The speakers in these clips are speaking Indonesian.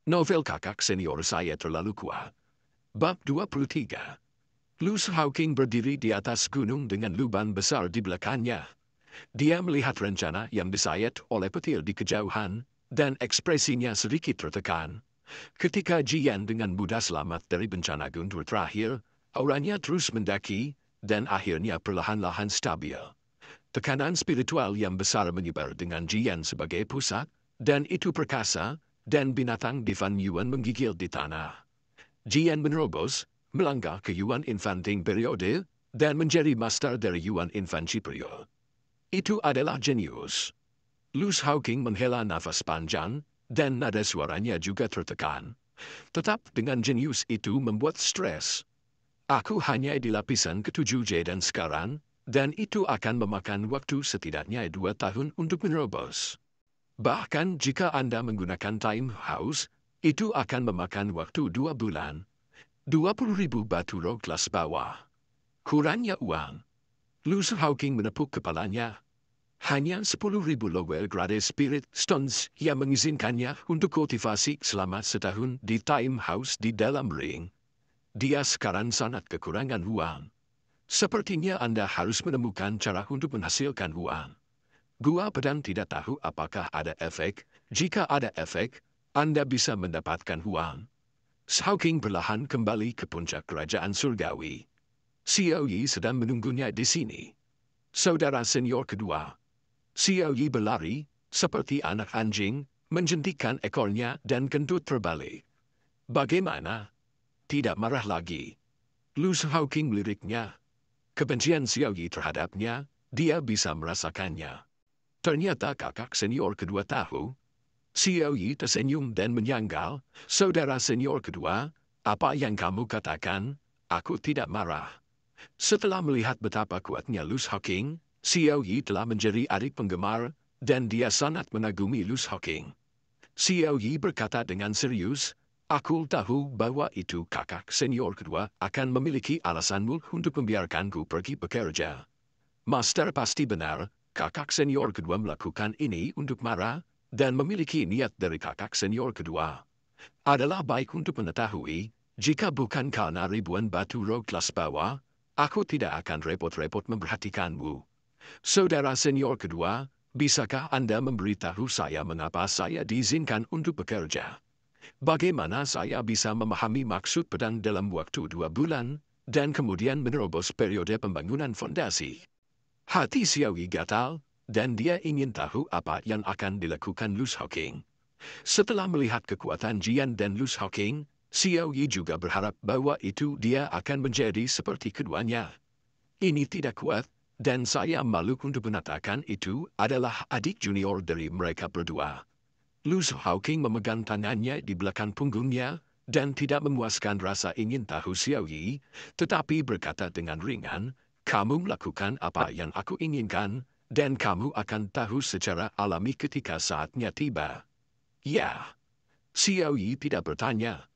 Novel kakak senior saya terlalu kuat. Bab 23. Luz Hawking berdiri di atas gunung dengan lubang besar di belakangnya. Dia melihat rencana yang disayat oleh petir di kejauhan, dan ekspresinya sedikit tertekan. Ketika Jian dengan mudah selamat dari bencana guntur terakhir, auranya terus mendaki, dan akhirnya perlahan-lahan stabil. Tekanan spiritual yang besar menyebar dengan Jian sebagai pusat, dan itu perkasa, dan binatang di Fan Yuan menggigil di tanah. Jian menerobos, melangkah ke Yuan Infanting periode, dan menjadi master dari Yuan Infancy periode. Itu adalah jenius. Luz Hawking menghela nafas panjang, dan nada suaranya juga tertekan. Tetap dengan jenius itu membuat stres. Aku hanya di lapisan ke-7J dan sekarang, dan itu akan memakan waktu setidaknya 2 tahun untuk menerobos. Bahkan jika Anda menggunakan time house, itu akan memakan waktu 2 bulan. 20.000 batu roh kelas bawah. Kurangnya uang. Luz Hawking menepuk kepalanya. Hanya 10.000 lower grade spirit stones yang mengizinkannya untuk kultivasi selama setahun di time house di dalam ring. Dia sekarang sangat kekurangan uang. Sepertinya Anda harus menemukan cara untuk menghasilkan uang. Gua pedang tidak tahu apakah ada efek. Jika ada efek, Anda bisa mendapatkan uang. Hawking perlahan kembali ke puncak kerajaan surgawi. Xiao Yi sedang menunggunya di sini. Saudara senior kedua. Xiao Yi berlari, seperti anak anjing, menjentikan ekornya dan kentut terbalik. Bagaimana? Tidak marah lagi. Luz Hawking meliriknya. Kebencian Xiao Yi terhadapnya, dia bisa merasakannya. Ternyata kakak senior kedua tahu. Xiao Yi tersenyum dan menyanggal, saudara senior kedua, apa yang kamu katakan, aku tidak marah. Setelah melihat betapa kuatnya Luz Hawking, Xiao Yi telah menjadi adik penggemar, dan dia sangat mengagumi Luz Hawking. Xiao Yi berkata dengan serius, aku tahu bahwa itu kakak senior kedua akan memiliki alasanmu untuk membiarkanku pergi bekerja. Master pasti benar, kakak senior kedua melakukan ini untuk marah, dan memiliki niat dari kakak senior kedua. Adalah baik untuk mengetahui, jika bukan karena ribuan batu roh kelas bawah, aku tidak akan repot-repot memperhatikanmu. Saudara senior kedua, bisakah Anda memberitahu saya mengapa saya diizinkan untuk bekerja? Bagaimana saya bisa memahami maksud pedang dalam waktu 2 bulan, dan kemudian menerobos periode pembangunan fondasi? Hati Xiao Yi gatal, dan dia ingin tahu apa yang akan dilakukan Luz Hawking. Setelah melihat kekuatan Jian dan Luz Hawking, Xiao Yi juga berharap bahwa itu dia akan menjadi seperti keduanya. Ini tidak kuat, dan saya malu untuk mengatakan itu adalah adik junior dari mereka berdua. Luz Hawking memegang tangannya di belakang punggungnya, dan tidak memuaskan rasa ingin tahu Xiao Yi, tetapi berkata dengan ringan, kamu melakukan apa yang aku inginkan, dan kamu akan tahu secara alami ketika saatnya tiba. Ya. Xiao Yi tidak bertanya.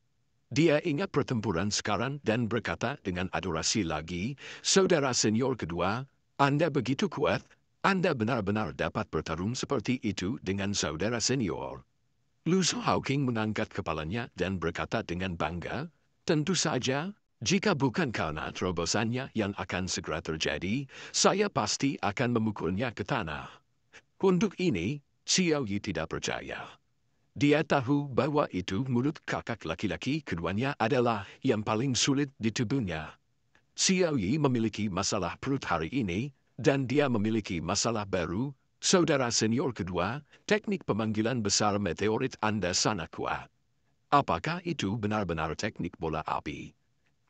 Dia ingat pertempuran sekarang dan berkata dengan adorasi lagi, saudara senior kedua, Anda begitu kuat, Anda benar-benar dapat bertarung seperti itu dengan saudara senior. Luz Hawking mengangkat kepalanya dan berkata dengan bangga, tentu saja, jika bukan karena terobosannya yang akan segera terjadi, saya pasti akan memukulnya ke tanah. Untuk ini, Xiao Yi tidak percaya. Dia tahu bahwa itu mulut kakak laki-laki keduanya adalah yang paling sulit di tubuhnya. Xiao Yi memiliki masalah perut hari ini, dan dia memiliki masalah baru, saudara senior kedua, teknik pemanggilan besar meteorit Anda sangat kuat. Apakah itu benar-benar teknik bola api?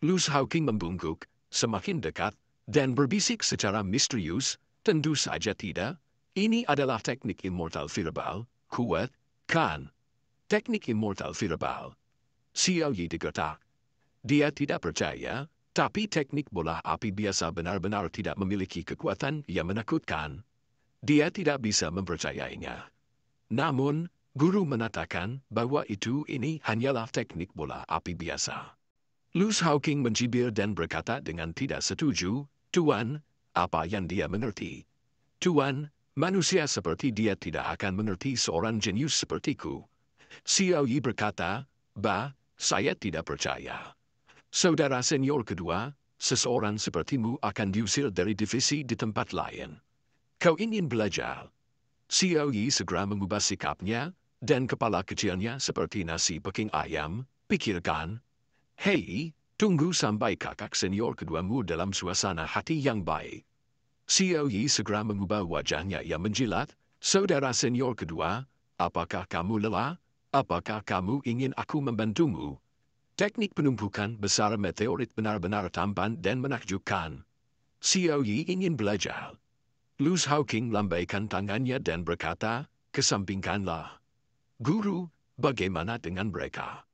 Luz Hawking membungkuk, semakin dekat, dan berbisik secara misterius, tentu saja tidak. Ini adalah teknik immortal verbal, kuat, kan? Teknik immortal verbal. Xiao Yi digertak. Dia tidak percaya, tapi teknik bola api biasa benar-benar tidak memiliki kekuatan yang menakutkan. Dia tidak bisa mempercayainya. Namun, guru mengatakan bahwa ini hanyalah teknik bola api biasa. Luz Hawking mencibir dan berkata dengan tidak setuju, Tuan, apa yang dia mengerti? Tuan, manusia seperti dia tidak akan mengerti seorang jenius sepertiku. Xiao Yi berkata, Saya tidak percaya. Saudara senior kedua, seseorang sepertimu akan diusir dari divisi di tempat lain. Kau ingin belajar? Xiaoyi segera mengubah sikapnya, dan kepala kecilnya seperti nasi peking ayam, pikirkan. Hei, tunggu sampai kakak senior keduamu dalam suasana hati yang baik. Xiaoyi segera mengubah wajahnya yang menjilat. Saudara senior kedua, apakah kamu lelah? Apakah kamu ingin aku membantumu? Teknik penumpukan besar meteorit benar-benar tampan dan menakjubkan. Xiaoyi ingin belajar. Lu Shaoqing lambaikan tangannya dan berkata, kesampingkanlah. Guru, bagaimana dengan mereka?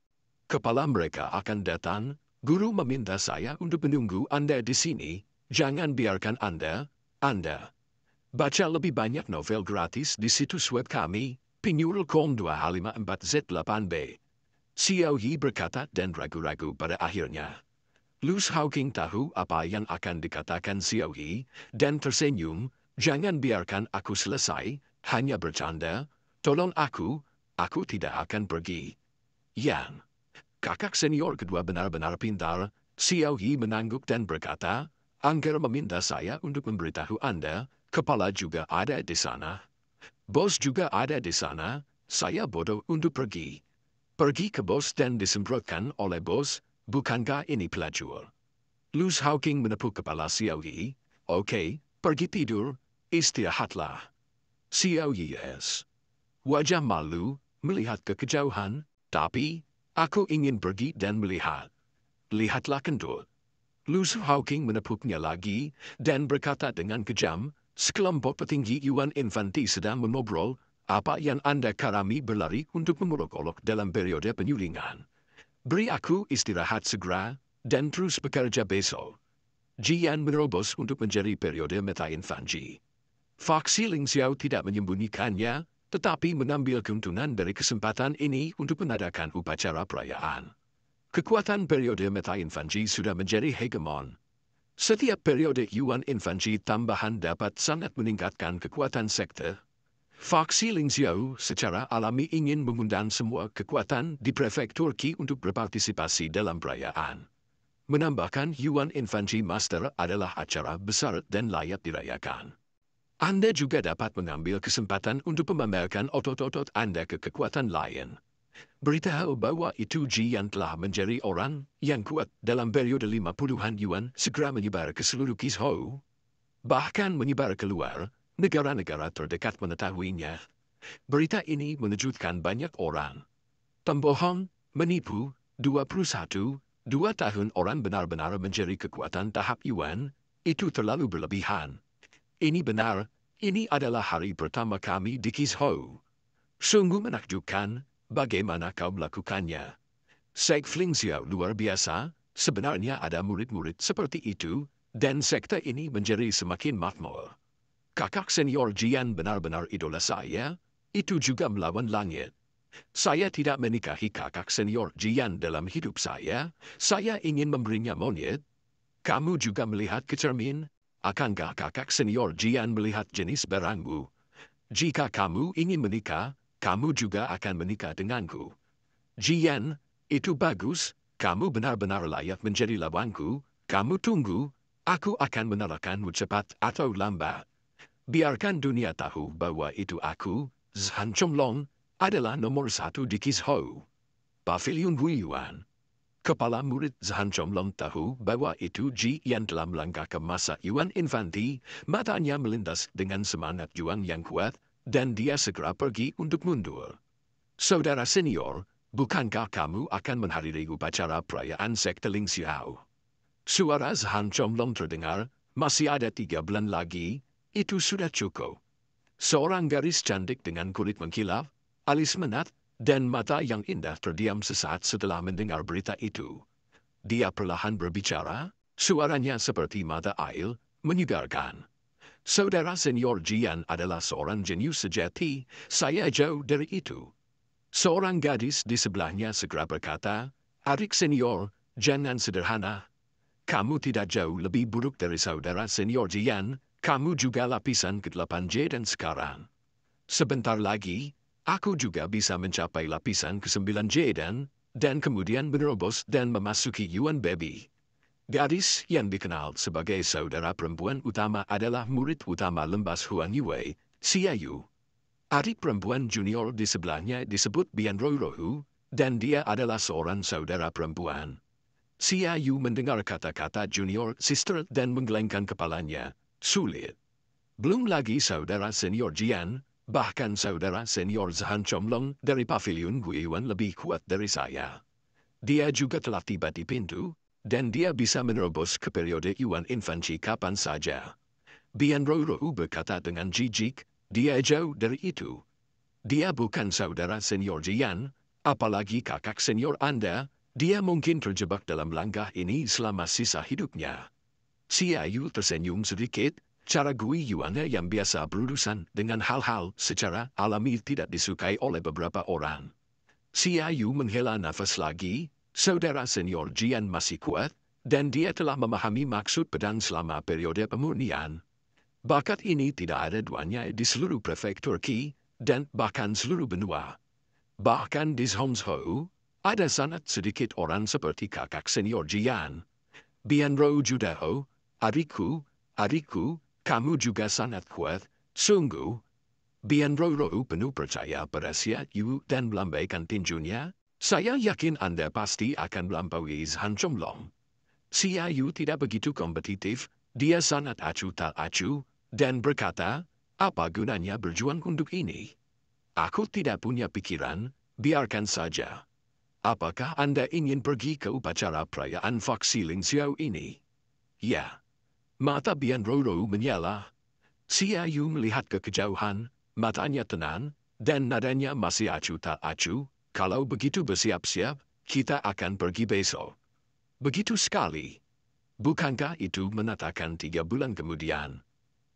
Kepala mereka akan datang. Guru meminta saya untuk menunggu Anda di sini. Jangan biarkan Anda baca lebih banyak novel gratis di situs web kami, pinyurulcom2h54z8b. Xiaoyi berkata dan ragu-ragu pada akhirnya. Lu Shaoqing tahu apa yang akan dikatakan Xiaoyi, dan tersenyum. Jangan biarkan aku selesai, hanya bercanda. Tolong aku tidak akan pergi. Yang kakak senior kedua benar-benar pintar. Xiaoyi mengangguk dan berkata, Angger meminta saya untuk memberitahu Anda, kepala juga ada di sana. Bos juga ada di sana, saya bodoh untuk pergi. Pergi ke bos dan disemprotkan oleh bos, bukankah ini pelacur? Lu Shaoqing menepuk kepala Xiaoyi. Oke, pergi tidur, istirahatlah. Xiaoyi yes. Wajah malu, melihat ke kejauhan, tapi, aku ingin pergi dan melihat. Lihatlah kentut. Lu Shaoqing menepuknya lagi, dan berkata dengan kejam, sekelompok petinggi Yuan Infanti sedang mengobrol, apa yang Anda karami berlari untuk memolok-olok dalam periode penyulingan. Beri aku istirahat segera, dan terus bekerja besok. Jian menerobos untuk menjadi periode Meta Infanti. Faksi Ling Xiao tidak menyembunyikannya, tetapi mengambil keuntungan dari kesempatan ini untuk mengadakan upacara perayaan. Kekuatan periode Meta Infanti sudah menjadi hegemon. Setiap periode Yuan Infanti tambahan dapat sangat meningkatkan kekuatan sekte. Faksi Ling Xiao secara alami ingin mengundang semua kekuatan di prefektur Qi untuk berpartisipasi dalam perayaan. Menambahkan Yuan Infanti Master adalah acara besar dan layak dirayakan. Anda juga dapat mengambil kesempatan untuk memamerkan otot-otot Anda ke kekuatan lain. Beritahu bahwa itu Jian telah menjadi orang yang kuat dalam periode 50-an Yuan segera menyebar ke seluruh Qizhou. Bahkan menyebar keluar, negara-negara terdekat mengetahuinya. Berita ini mengejutkan banyak orang. Pembohong, menipu, 21, 2 tahun orang benar-benar menjadi kekuatan tahap Yuan, itu terlalu berlebihan. Ini benar, ini adalah hari pertama kami di Qizhou. Sungguh menakjubkan. Bagaimana kau melakukannya? Sekte Ling Xiao luar biasa, sebenarnya ada murid-murid seperti itu, dan sekte ini menjadi semakin makmur. Kakak senior Jian benar-benar idola saya, itu juga melawan langit. Saya tidak menikahi kakak senior Jian dalam hidup saya ingin memberinya monyet. Kamu juga melihat ke cermin? Akankah kakak senior Jian melihat jenis barangmu? Jika kamu ingin menikah, kamu juga akan menikah denganku. Jian, itu bagus, kamu benar-benar layak menjadi lawanku, kamu tunggu, aku akan mengalahkanmu cepat atau lambat. Biarkan dunia tahu bahwa itu aku, Zhan Chonglong, adalah nomor 1 di Qizhou. Pavilion Wuyuan. Kepala murid Zhan Chonglong tahu bahwa itu Jian telah melangkah ke masa Yuan Infanti, matanya melintas dengan semangat juang yang kuat, dan dia segera pergi untuk mundur. Saudara senior, bukankah kamu akan menghadiri upacara perayaan sekte Ling Xiao? Suara Zhan Chonglong terdengar, masih ada 3 bulan lagi, itu sudah cukup. Seorang gadis cantik dengan kulit mengkilap, alis menat, dan mata yang indah terdiam sesaat setelah mendengar berita itu. Dia perlahan berbicara, suaranya seperti mata air, menyegarkan. Saudara senior Jian adalah seorang jenius sejati, saya jauh dari itu. Seorang gadis di sebelahnya segera berkata, adik senior, jangan sederhana. Kamu tidak jauh lebih buruk dari saudara senior Jian, kamu juga lapisan ke-8J dan sekarang. Sebentar lagi, aku juga bisa mencapai lapisan ke-9J dan dan kemudian menerobos dan memasuki Yuan Baby. Gadis yang dikenal sebagai saudara perempuan utama adalah murid utama Lembas Huang Yue, Xia Yu. Adik perempuan junior di sebelahnya disebut Bian Rohu, dan dia adalah seorang saudara perempuan. Xia Yu mendengar kata-kata junior sister dan menggelengkan kepalanya, sulit. Belum lagi saudara senior Jian, bahkan saudara senior Zhan Chomlong dari Pavilion Guiyuan lebih kuat dari saya. Dia juga telah tiba di pintu, dan dia bisa menerobos ke periode Yuan Infancy kapan saja. Bian Rohu berkata dengan jijik, dia jauh dari itu. Dia bukan saudara senior Jian, apalagi kakak senior Anda, dia mungkin terjebak dalam langkah ini selama sisa hidupnya. Xia Yu tersenyum sedikit, cara Guiyuannya yang biasa berurusan dengan hal-hal secara alami tidak disukai oleh beberapa orang. Xia Yu menghela nafas lagi, saudara senior Jian masih kuat, dan dia telah memahami maksud pedang selama periode pemurnian. Bakat ini tidak ada duanya di seluruh prefektur Qi, dan bahkan seluruh benua. Bahkan di Zhongzhou, ada sangat sedikit orang seperti kakak senior Jian. Bian Rou Judaho, adikku, kamu juga sangat kuat, sungguh. Bian Rou penuh percaya pada Xia Yu dan melambaikan tinjunya. Saya yakin Anda pasti akan melampaui Zhan Chomlong. Xia Yu tidak begitu kompetitif, dia sangat acuh tak acuh, dan berkata, apa gunanya berjuang untuk ini? Aku tidak punya pikiran, biarkan saja. Apakah Anda ingin pergi ke upacara perayaan Foxy Ling Xiao ini? Ya. Mata Bian Rou menyala. Xia Yu melihat ke kejauhan, matanya tenang, dan nadanya masih acuh tak acuh. Kalau begitu bersiap-siap, kita akan pergi besok. Begitu sekali. Bukankah itu menatakan 3 bulan kemudian?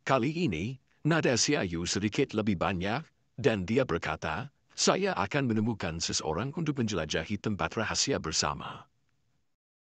Kali ini, nada Xia Yu sedikit lebih banyak, dan dia berkata, saya akan menemukan seseorang untuk menjelajahi tempat rahasia bersama.